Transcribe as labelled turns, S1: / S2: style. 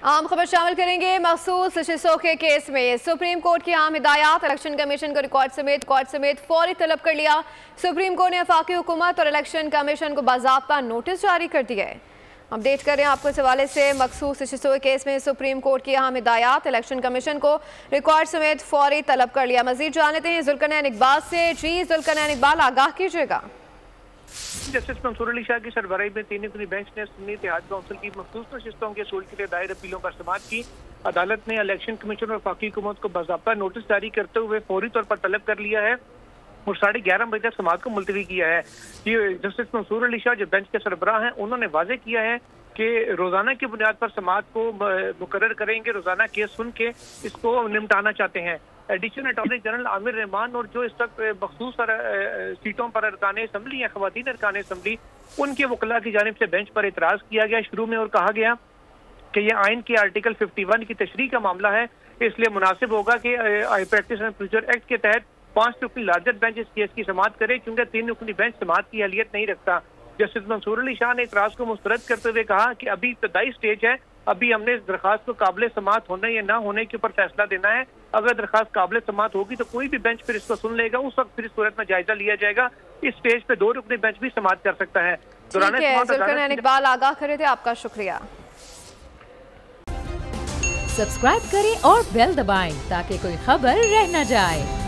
S1: आम खबर शामिल करेंगे। मखसूस नशिस्तों के केस में सुप्रीम कोर्ट की आम हिदायत, इलेक्शन कमीशन को रिकॉर्ड समेत फौरी तलब कर लिया। सुप्रीम कोर्ट ने वफाकी हुकूमत और इलेक्शन कमीशन को बाज़ाब्ता नोटिस जारी कर दिया है। अपडेट करें आपको इस हवाले से। मखसूस नशिस्तों के केस में सुप्रीम कोर्ट की अहम हिदायत, इलेक्शन कमीशन को रिकॉर्ड समेत फौरी तलब कर लिया। मजीद जानते हैं जुल्करनैन इकबाल से। जी जुल्करनैन इकबाल, आगाह कीजिएगा।
S2: जस्टिस मंसूर अली शाह की सरबराही में 3 रुकनी बेंच ने सुन्नी इत्तेहाद काउंसिल की मखसूस नशिस्तों के सूल के लिए दायर अपीलों पर समाअत की। अदालत ने इलेक्शन कमीशन और वफाकी हुकूमत को बाज़ाब्ता नोटिस जारी करते हुए फौरी तौर पर तलब कर लिया है और 11:30 बजे तक समाअत को मुलतवी किया है। ये जस्टिस मंसूर अली शाह जो बेंच के सरबराह हैं, उन्होंने वाज़ेह किया है कि रोजाना की बुनियाद पर समाअत को मुकर्रर करेंगे, रोजाना केस सुन के इसको निपटाना चाहते हैं। Additional attorney general Aamir Rahman और जो इस वक्त मखसूस सीटों पर अरकान असम्बली या खवातीन अरकान असम्बली, उनके वकला की जानिब से बेंच पर इतराज किया गया शुरू में और कहा गया कि यह आइन के आर्टिकल 51 की तशरीह का मामला है, इसलिए मुनासिब होगा कि आई प्रैक्टिस एंड प्रोसीजर एक्ट के तहत 5 रुकनी लार्जर बेंच इस केस की समाअत करे, क्योंकि 3 रुकनी बेंच समाअत की अहलियत नहीं रखता। जस्टिस मंसूर अली शाह ने इतराज को मुस्तरद करते हुए कहा कि अभी इब्तदाई स्टेज है, अभी हमने इस दरखास्त को काबिल समाअत होने या ना होने के ऊपर फैसला देना है। अगर दरखास्त काबिल समाअत होगी तो कोई भी बेंच फिर इसको सुन लेगा, उस वक्त फिर इस सूरत में जायजा लिया जाएगा। इस स्टेज पे 2 रुकनी बेंच भी समाअत कर सकता है।
S1: जुल्करनैन इकबाल आगाह करे थे, आपका शुक्रिया।
S3: सब्सक्राइब करें और बेल दबाएं ताकि कोई खबर रह न जाए।